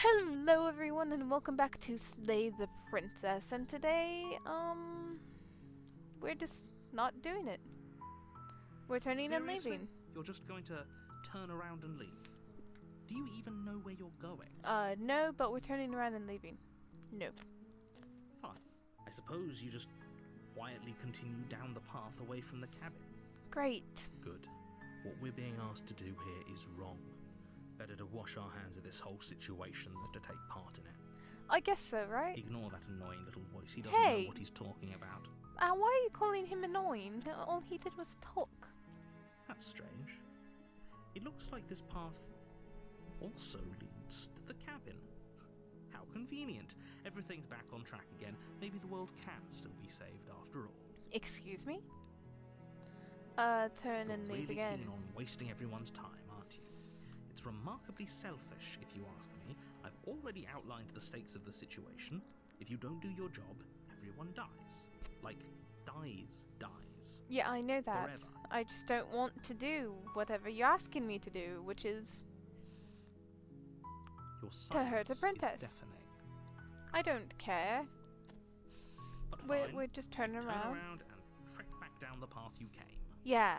Hello everyone and welcome back to Slay the Princess, and today, we're just not doing it. We're turning and Seriously? leaving. You're just going to turn around and leave? Do you even know where you're going? No, but we're turning around and leaving. No. Fine. I suppose you just quietly continue down the path away from the cabin. Great. Good. What we're being asked to do here is wrong. Better to wash our hands of this whole situation than to take part in it. I guess so, right? Ignore that annoying little voice. He doesn't Hey! know what he's talking about. Why are you calling him annoying? All he did was talk. That's strange. It looks like this path also leads to the cabin. How convenient. Everything's back on track again. Maybe the world can still be saved after all. Excuse me? Turn and You're leave really again. keen on wasting everyone's time, aren't you? It's remarkably selfish, if you ask me. I've already outlined the stakes of the situation. If you don't do your job, everyone dies. Like, dies. Yeah, I know that. Forever. I just don't want to do whatever you're asking me to do, which is Your to hurt a silence is princess. deafening. I don't care. But fine, We're just turning turn around. around and trek back down the path you came. Yeah.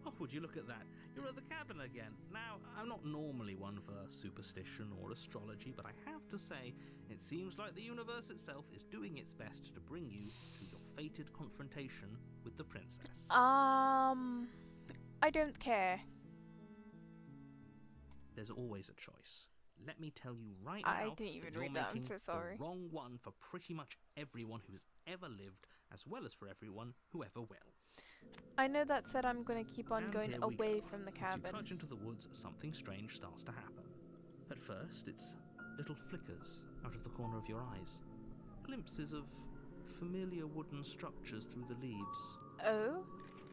Oh, would you look at that? You're at the cabin again. Now, I'm not normally one for superstition or astrology, but I have to say, it seems like the universe itself is doing its best to bring you to your fated confrontation with the princess. I don't care. There's always a choice. Let me tell you right I now didn't even that you're read that, I'm making so sorry. the wrong one for pretty much everyone who has ever lived, as well as for everyone who ever will. I know that said I'm going to keep on And going here we away go. from the As you cabin. trudge into the woods, something strange starts to happen. At first, it's little flickers out of the corner of your eyes. Glimpses of familiar wooden structures through the leaves. Oh?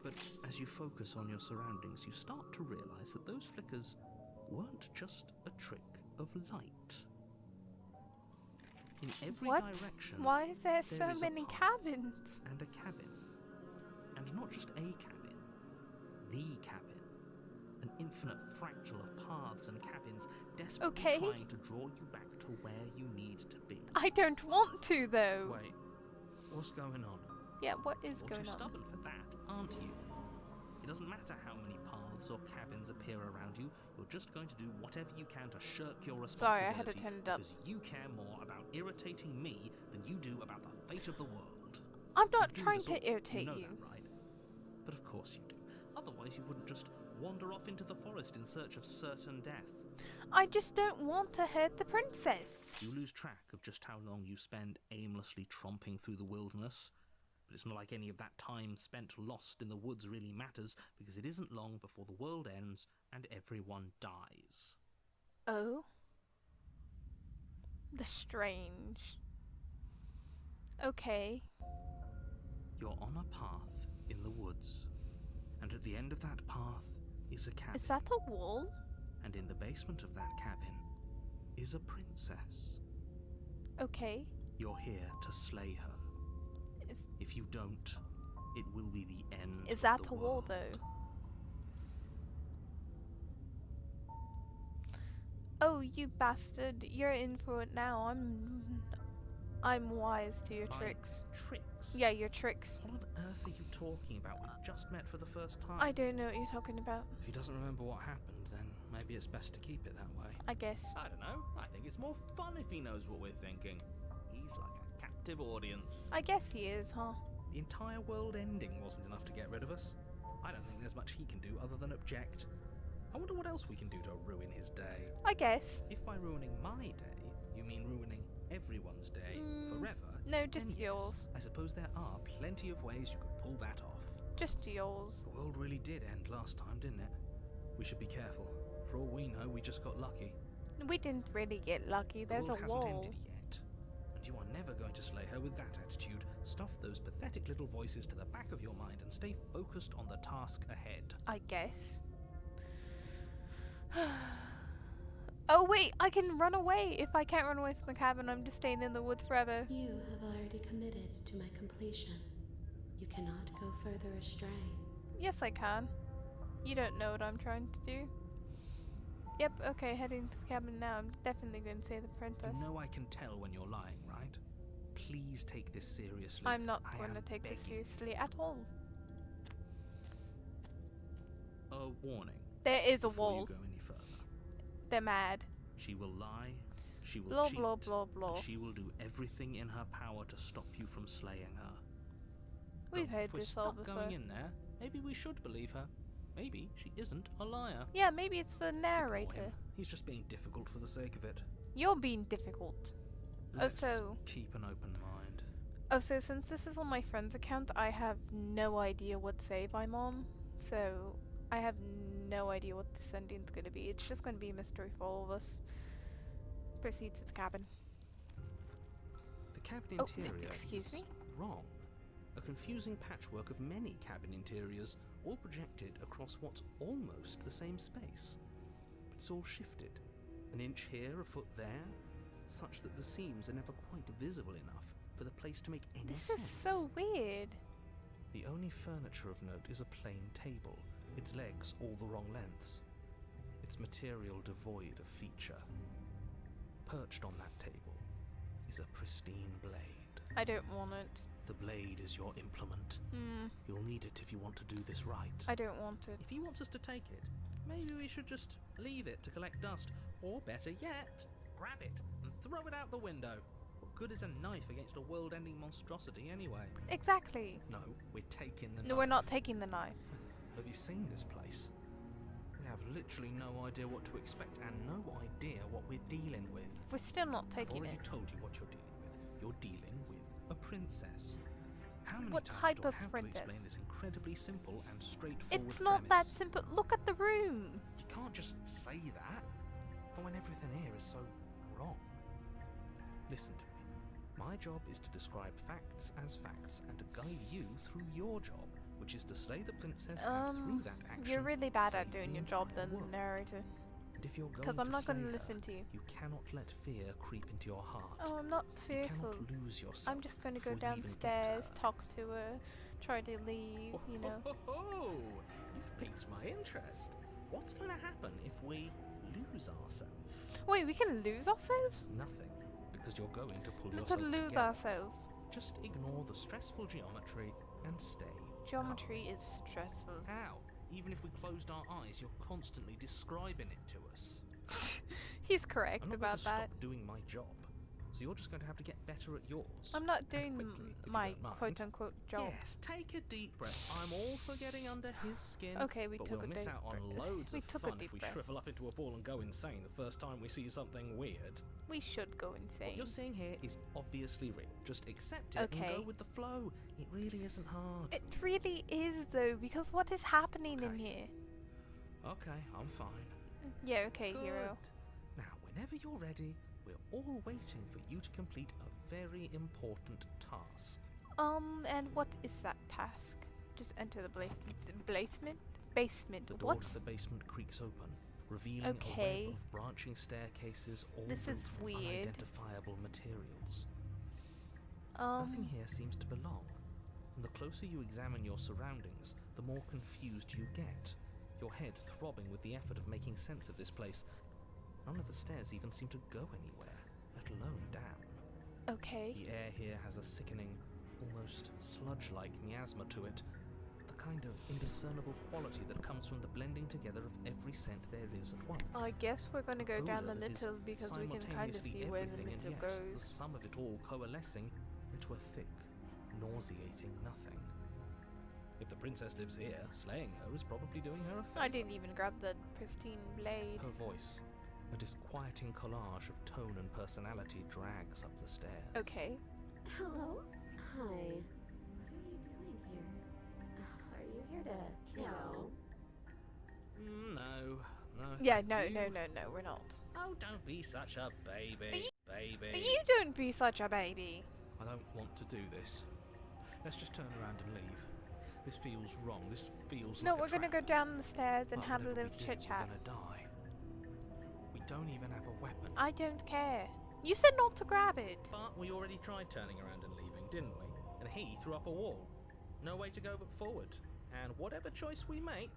But as you focus on your surroundings, you start to realize that those flickers weren't just a trick of light. In every What? direction, Why is there so is a many path. cabins? And a cabin. And not just a cabin, the cabin. An infinite fractal of paths and cabins desperately Okay. trying to draw you back to where you need to be. I don't want to, though. Wait, what's going on? Yeah, what is You're going too on? stubborn for that, aren't you? It doesn't matter how many paths or cabins appear around you, you're just going to do whatever you can to shirk your responsibility. Sorry, I had to turn it up. Because you care more about irritating me than you do about the fate of the world. I'm not You've doomed trying us all. to irritate You know you. that, right? But of course you do. Otherwise you wouldn't just wander off into the forest in search of certain death. I just don't want to hurt the princess. You lose track of just how long you spend aimlessly tromping through the wilderness. But it's not like any of that time spent lost in the woods really matters, because it isn't long before the world ends and everyone dies. Oh? The strange. Okay. You're on a path in the woods, and at the end of that path is a cabin. Is that a wall? And in the basement of that cabin is a princess. Okay. You're here to slay her. If you don't, it will be the end Is that of the a wall, world. though? Oh, you bastard. You're in for it now. I'm wise to your My tricks. Tricks? Yeah, your tricks. What on earth are you talking about? We've just met for the first time. I don't know what you're talking about. If he doesn't remember what happened, then maybe it's best to keep it that way. I guess. I don't know. I think it's more fun if he knows what we're thinking. He's like a captive audience. I guess he is, huh? The entire world ending wasn't enough to get rid of us. I don't think there's much he can do other than object. I wonder what else we can do to ruin his day. I guess. If by ruining my day, you mean ruining everyone's day forever, No, just then yes, yours. I suppose there are plenty of ways you could pull that off. Just yours. The world really did end last time, didn't it? We should be careful. For all we know, we just got lucky. We didn't really get lucky. The There's a world hasn't wall. ended yet. And you are never going to slay her with that attitude. Stuff those pathetic little voices to the back of your mind and stay focused on the task ahead. I guess. Oh wait, I can run away. If I can't run away from the cabin, I'm just staying in the woods forever. You have already committed to my completion. You cannot go further astray. Yes, I can. You don't know what I'm trying to do. Yep, okay, heading to the cabin now. I'm definitely going to save the princess. You know I can tell when you're lying, right? Please take this seriously. I'm not I going to am take this begging you. seriously at all. A warning. There is a Before you wall. go any further. They're mad. She will lie. She will Blah, cheat. blah, blah, blah. And she will do everything in her power to stop you from slaying her. We've But heard if we're this all stuck before. going in there, maybe we should believe her. Maybe she isn't a liar. Yeah, maybe it's the Ignore narrator. him. He's just being difficult for the sake of it. You're being difficult. Let's so- keep an open mind. Oh, so since this is on my friend's account, I have no idea what save I'm on. So, I have no idea what this ending's going to be. It's just going to be a mystery for all of us. Proceed to the cabin. The cabin Oh, interior excuse is me? wrong. A confusing patchwork of many cabin interiors, all projected across what's almost the same space. But it's all shifted. An inch here, a foot there, such that the seams are never quite visible enough for the place to make any This sense. is so weird. The only furniture of note is a plain table, its legs all the wrong lengths, its material devoid of feature. Perched on that table is a pristine blade. I don't want it. The blade is your implement. Hmm, You'll need it if you want to do this right. I don't want it. If he wants us to take it, maybe we should just leave it to collect dust. Or better yet, grab it and throw it out the window. What good is a knife against a world-ending monstrosity anyway? Exactly. No, we're taking the knife. No, we're not taking the knife. Have you seen this place? We have literally no idea what to expect and no idea what we're dealing with. We're still not I've taking already it. told you what you're dealing with. You're dealing with a princess. How many What times type do I of have princess? to explain this incredibly simple and straightforward It's not that premise? simple. Look at the room. You can't just say that. But when everything here is so wrong. Listen to me. My job is to describe facts as facts and to guide you through your job, which is to slay the princess and through that action. You're really bad at save doing the your job entire then, world. narrator. And if you're going Because I'm to not going slay to her, listen to you. you cannot let fear creep into your heart. Oh, I'm not You fearful. cannot lose yourself. I'm just going to go before you even get to downstairs, her. talk to her, try to leave, you know. Oh, you've piqued my interest. What's going to happen if we lose ourselves? Wait, we can lose ourselves? Nothing, because you're going to pull Let's yourself lose together. ourselves. Just ignore the stressful geometry and stay Geometry is stressful. calm. How? Even if we closed our eyes, you're constantly describing it to us. He's correct I'm not about going to that. stop doing my job, so you're just going to have to get better at yours. I'm not and doing quickly, if you my don't mind. quote-unquote job. Yes, take a deep breath. I'm all for getting under his skin. Okay, we but took we'll a miss deep out on breath. loads We of took a fun deep if we breath. shrivel up into a ball and go insane the first time we see something weird. We should go What insane. you're seeing here is obviously real. Just accept it and Okay. go with the flow. It really isn't hard. It really is though, because what is happening in Okay. here? Okay, I'm fine. Yeah, okay, Good. hero. Now, whenever you're ready, we're all waiting for you to complete a very important task. And what is that task? Just enter the basement? Basement. The door What? to the basement creaks open, revealing Okay. a web of branching staircases all This built is from weird. unidentifiable materials. Nothing here seems to belong, and the closer you examine your surroundings, the more confused you get, your head throbbing with the effort of making sense of this place. None of the stairs even seem to go anywhere, let alone down. Okay. The air here has a sickening, almost sludge-like miasma to it, the kind of indiscernible quality that comes from the blending together of every scent there is at once. I guess we're gonna go An down the odour that is middle because we can kind of simultaneously see where the everything and middle yet the goes. sum of it all coalescing into a thick, nauseating nothing. If the princess lives here, slaying her is probably doing her a favour. I didn't even grab the pristine blade. Her voice, a disquieting collage of tone and personality, drags up the stairs. Okay. Hello? Hi. What are you doing here? Are you here to kill? No. Yeah, thank no, you. no, we're not. Oh, don't be such a baby, baby. You don't be such a baby. I don't want to do this. Let's just turn around and leave. This feels wrong. This feels No, like we're a gonna go trap. down the stairs and But have a whatever little we do, chit chat. We're gonna die. We don't even have a weapon. I don't care. You said not to grab it. But we already tried turning around and leaving, didn't we? And he threw up a wall. No way to go but forward. And whatever choice we make,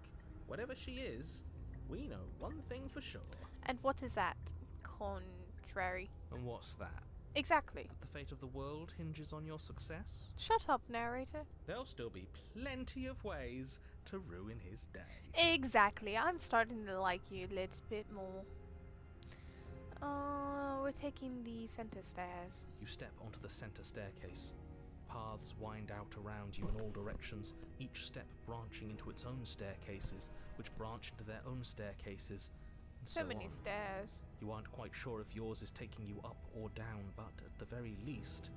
whatever she is, we know one thing for sure. And what is that? Contrary. And what's that? Exactly. That the fate of the world hinges on your success? Shut up, narrator. There'll still be plenty of ways to ruin his day. Exactly. I'm starting to like you a little bit more. We're taking the center stairs. You step onto the center staircase. Paths wind out around you in all directions, each step branching into its own staircases, which branch into their own staircases, and So so many on. stairs. You aren't quite sure if yours is taking you up or down, but at the very least,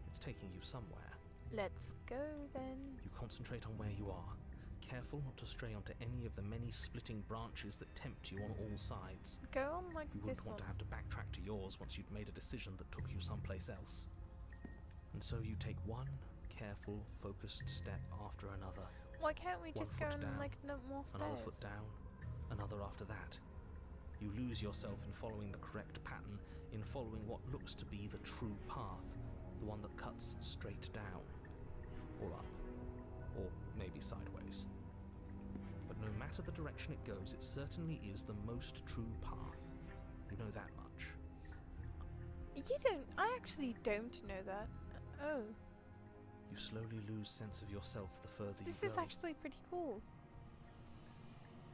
it's taking you somewhere. Let's go then. You concentrate on where you are, careful not to stray onto any of the many splitting branches that tempt you on all sides. Go on like You this wouldn't want one. to have to backtrack to yours once you'd made a decision that took you someplace else. And so you take one careful, focused step after another, Why can't we One just go foot on down, like no more stairs? another foot down, another after that. You lose yourself in following the correct pattern, in following what looks to be the true path, the one that cuts straight down, or up, or maybe sideways. But no matter the direction it goes, it certainly is the most true path. You know that much. You don't. I actually don't know that. Oh, You slowly lose sense of yourself the further this you is go. actually pretty cool.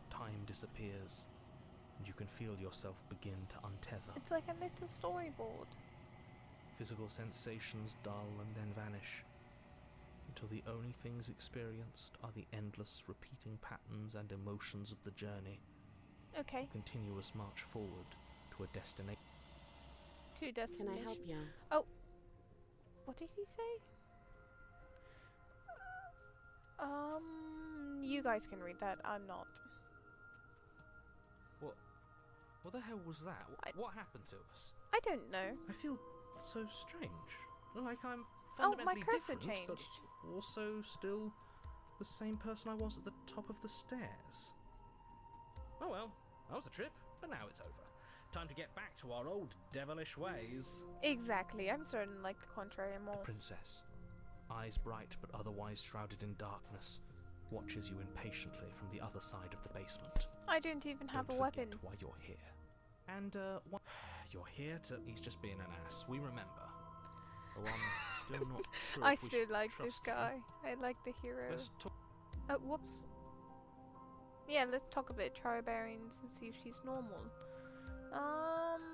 Time disappears, and you can feel yourself begin to untether. It's like a little storyboard. Physical sensations dull and then vanish, until the only things experienced are the endless repeating patterns and emotions of the journey, Okay, continuous march forward to a destination. to Can destination. I help you? What did he say? You guys can read that. I'm not. What the hell was that? What happened to us? I don't know. I feel so strange. Like I'm Oh, my fundamentally cursor different, but changed. also still the same person I was at the top of the stairs. Oh well, that was a trip, but now it's over. Time to get back to our old devilish ways. Exactly. I'm starting to like the contrary The more. princess, eyes bright but otherwise shrouded in darkness, watches you impatiently from the other side of the basement. I don't even have Don't a weapon. forget why you're here. And, you're here to... He's just being an ass, we remember. Though I'm still not sure I if we still should like this trust him. guy. I like the hero. Let's talk. Oh, whoops. Yeah, let's talk a bit Tribarians and see if she's normal.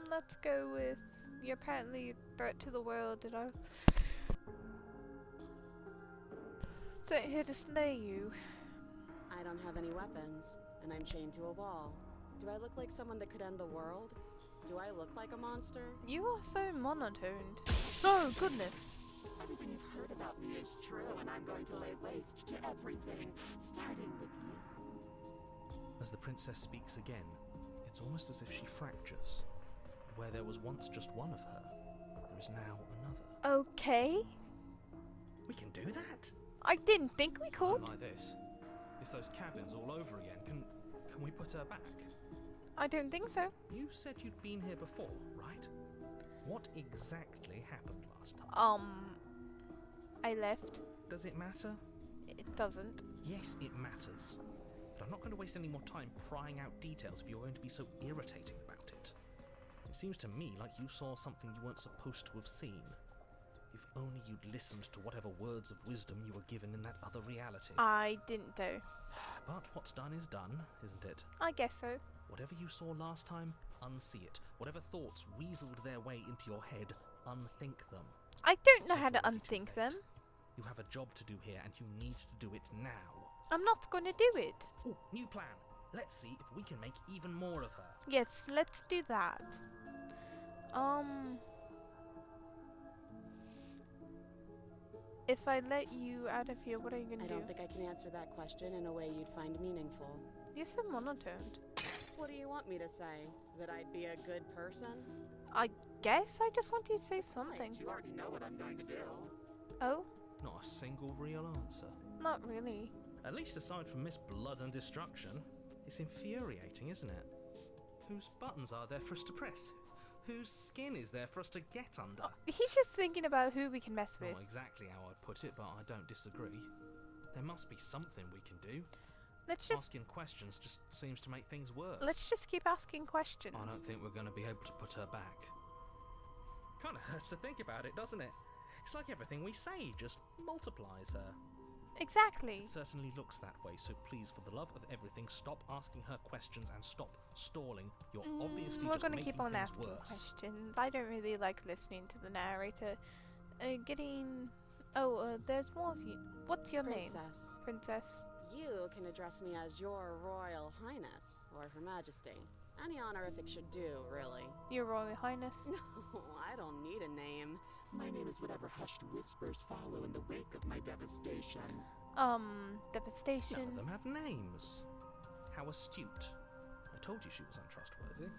Let's go with... You're apparently a threat to the world, did I... Sent here to slay you. I don't have any weapons, and I'm chained to a wall. Do I look like someone that could end the world? Do I look like a monster? You are so monotoned. Oh, goodness. Everything you've heard about me is true, and I'm going to lay waste to everything, starting with you. As the princess speaks again, it's almost as if she fractures. Where there was once just one of her, there is now another. Okay. We can do that? I didn't think we could. Not like this. It's those cabins all over again. Can we put her back? I don't think so. You said you'd been here before, right? What exactly happened last time? I left. Does it matter? It doesn't. Yes, it matters. But I'm not going to waste any more time prying out details if you're going to be so irritating about it. It seems to me like you saw something you weren't supposed to have seen. If only you'd listened to whatever words of wisdom you were given in that other reality. I didn't though. But what's done is done, isn't it? I guess so. Whatever you saw last time, unsee it. Whatever thoughts weaseled their way into your head, unthink them. I don't know It's how to already too unthink late. them. You have a job to do here, and you need to do it now. I'm not gonna do it. Oh, new plan. Let's see if we can make even more of her. Yes, let's do that. If I let you out of here, what are you gonna I do? don't think I can answer that question in a way you'd find meaningful. You're so monotoned. What do you want me to say? That I'd be a good person? I guess I just want you to say something. You already know what I'm going to do. Oh, Not a single real answer. not really. At least aside from Miss Blood and Destruction. It's infuriating, isn't it? Whose buttons are there for us to press? Whose skin is there for us to get under? He's just thinking about who we can mess with. Not exactly how I'd put it, but I don't disagree. There must be something we can do. Let's just Asking questions just seems to make things worse. let's just keep asking questions. I don't think we're going to be able to put her back. Kind of hurts to think about it, doesn't it? It's like everything we say just multiplies her. Exactly. It certainly looks that way, so please, for the love of everything, stop asking her questions and stop stalling. You're obviously We're just gonna making keep on things asking worse. questions. I don't really like listening to the narrator. There's more. What's your name? Princess. Princess. You can address me as your Royal Highness, or Her Majesty. Any honorific should do, really. Your Royal Highness. No, I don't need a name. My name is whatever hushed whispers follow in the wake of my devastation. Devastation. None of them have names. How astute. I told you she was untrustworthy.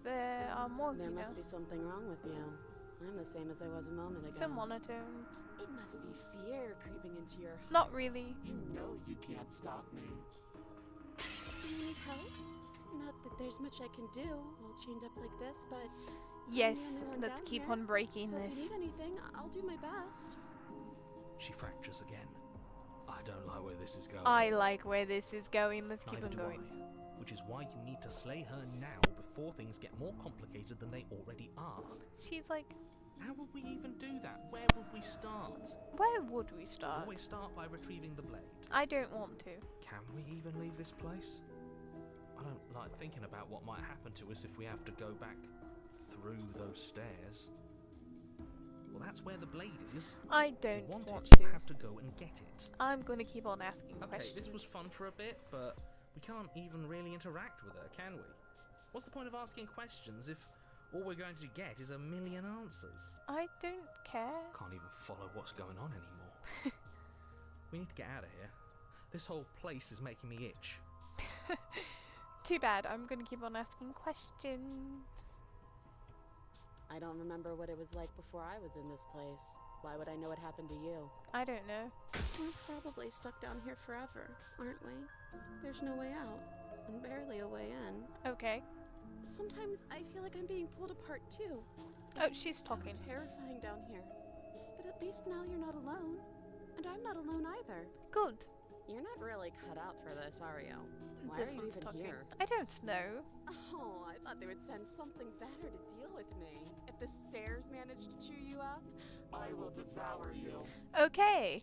There are more of There you now. must be something wrong with you. I'm the same as I was a moment ago. So monotoned. It must be fear creeping into your heart. Not really. You know you can't stop me. Do you need help? Not that there's much I can do while chained up like this, but Yes, I'm the only one let's down keep here. on breaking So if this. you need anything, I'll do my best. She fractures again. I don't like where this is going. I like where this is going. Let's keep Neither on do going. I. Which is why you need to slay her now before things get more complicated than they already are. She's like, How would we even do that? Where would we start? where would we start? Always start by retrieving the blade. I don't want to. Can we even leave this place? I don't like thinking about what might happen to us if we have to go back through those stairs. Well, that's where the blade is. I If don't you want want it, to. you have to go and get it. I'm gonna keep on asking Okay, questions. this was fun for a bit, but we can't even really interact with her, can we? What's the point of asking questions if all we're going to get is a million answers? I don't care. Can't even follow what's going on anymore. We need to get out of here. This whole place is making me itch. Too bad. I'm gonna keep on asking questions. I don't remember what it was like before I was in this place. Why would I know what happened to you? I don't know. We're probably stuck down here forever, aren't we? There's no way out, and barely a way in. Okay. Sometimes I feel like I'm being pulled apart too. Oh, It's she's so talking. terrifying down here. But at least now you're not alone. And I'm not alone either. Good. You're not really cut out for this, are you? Why This are you one's even talking. here? I don't know. Oh, I thought they would send something better to deal with me. If the stairs manage to chew you up. I will devour you. Okay.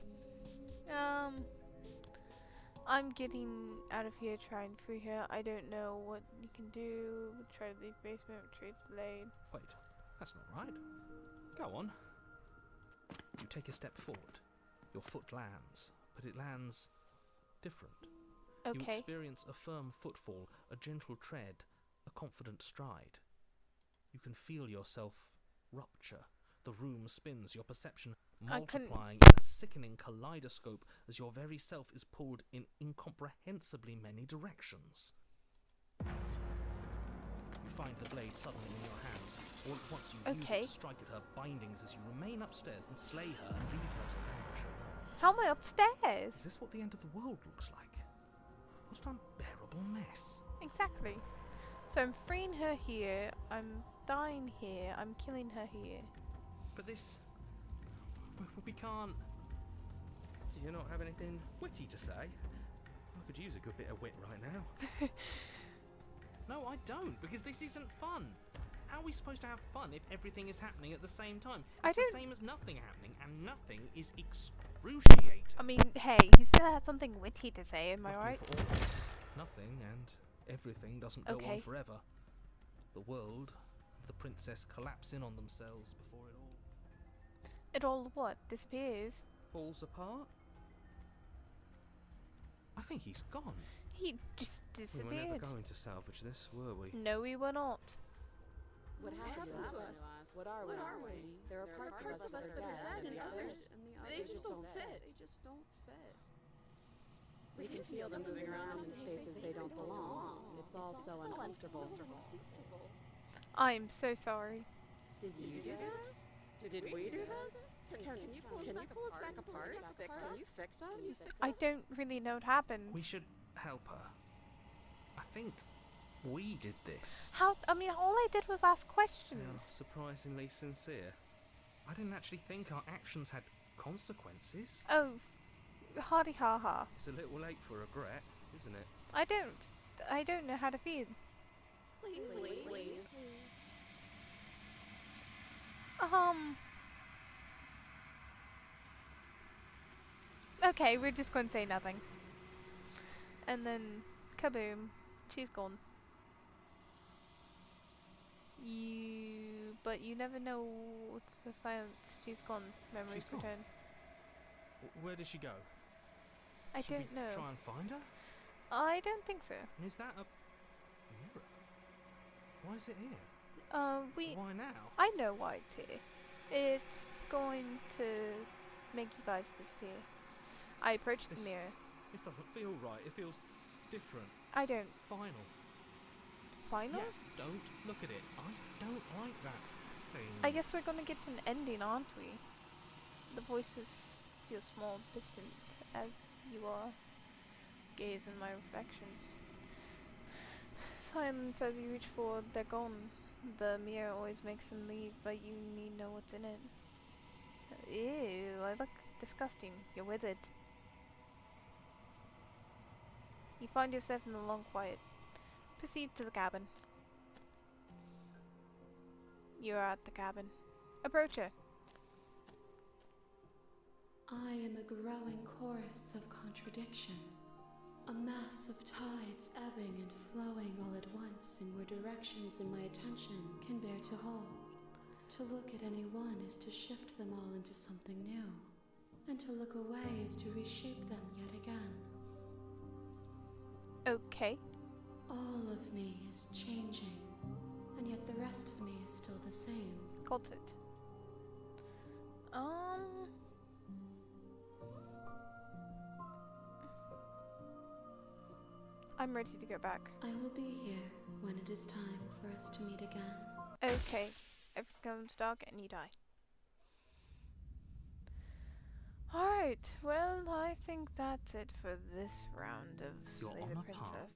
I'm getting out of here, trying through here. I don't know what you can do. Try to leave basement, retrieve the blade. Wait, that's not right. Go on. You take a step forward. Your foot lands, but it lands different. You Okay. experience a firm footfall, a gentle tread, a confident stride. You can feel yourself rupture. The room spins, your perception I couldn't- multiplying in a sickening kaleidoscope as your very self is pulled in incomprehensibly many directions. You find the blade suddenly in your hands. All at once you use Okay. it to strike at her bindings as you remain upstairs and slay her and leave her to languish alone. How am I Is upstairs? this what the end of the world looks like? What an unbearable mess. Exactly. So I'm freeing her here. I'm dying here. I'm killing her here. But this... we can't... Do you not have anything witty to say? I could use a good bit of wit right now. No, I don't, because this isn't fun. How are we supposed to have fun if everything is happening at the same time? I It's the don't- same as nothing happening, and nothing is excruciating. I mean, hey, he still has something witty to say, am I Luckily right? for all of us, nothing and everything doesn't go Okay. on forever. The world, the princess collapse in on themselves before it all It all what? Disappears? falls apart. I think he's gone. He just We were never disappeared. going to salvage this, were we? No, we were not. What happened to us? What are we? There are parts of us that are dead, and others, they just don't fit. We can feel them moving around in spaces they don't belong. It's all so uncomfortable. I'm so sorry. Did you do this? Did we do this? Can you pull us back apart? Can you fix us? I don't really know what happened. We should help her. I think we did this. How? I mean, all I did was ask Yeah, questions. surprisingly sincere. I didn't actually think our actions had consequences. Oh, hardy ha ha. It's a little late for regret, isn't it? I don't know how to feed. Please. Okay, we're just going to say nothing. And then, kaboom, she's gone. But you never know what's the silence. She's gone. Memories She's gone? return. Where did she go? I Should don't we know. try and find her? I don't think so. And is that a mirror? Why is it here? We. Why now? I know why it's here. It's going to make you guys disappear. I approached the This- mirror. This doesn't feel right. It feels different. I don't. Final. Final? Yeah, don't look at it. I don't like that thing. I guess we're gonna get an ending, aren't we? The voices feel small, distant, as you are. Gaze in my reflection. Silence as you reach forward, they're gone. The mirror always makes them leave, but you need know what's in it. Ew, I look disgusting. You're withered. You find yourself in the long quiet. Proceed to the cabin. You are at the cabin. Approach her. I am a growing chorus of contradiction, a mass of tides ebbing and flowing all at once in more directions than my attention can bear to hold. To look at any one is to shift them all into something new, and to look away is to reshape them yet again. Okay. All of me is changing, and yet the rest of me is still the same. Got it. I'm ready to go back. I will be here when it is time for us to meet again. Okay. Everything comes dark and you die. Alright, well, I think that's it for this round of You're Slay on the a path Princess.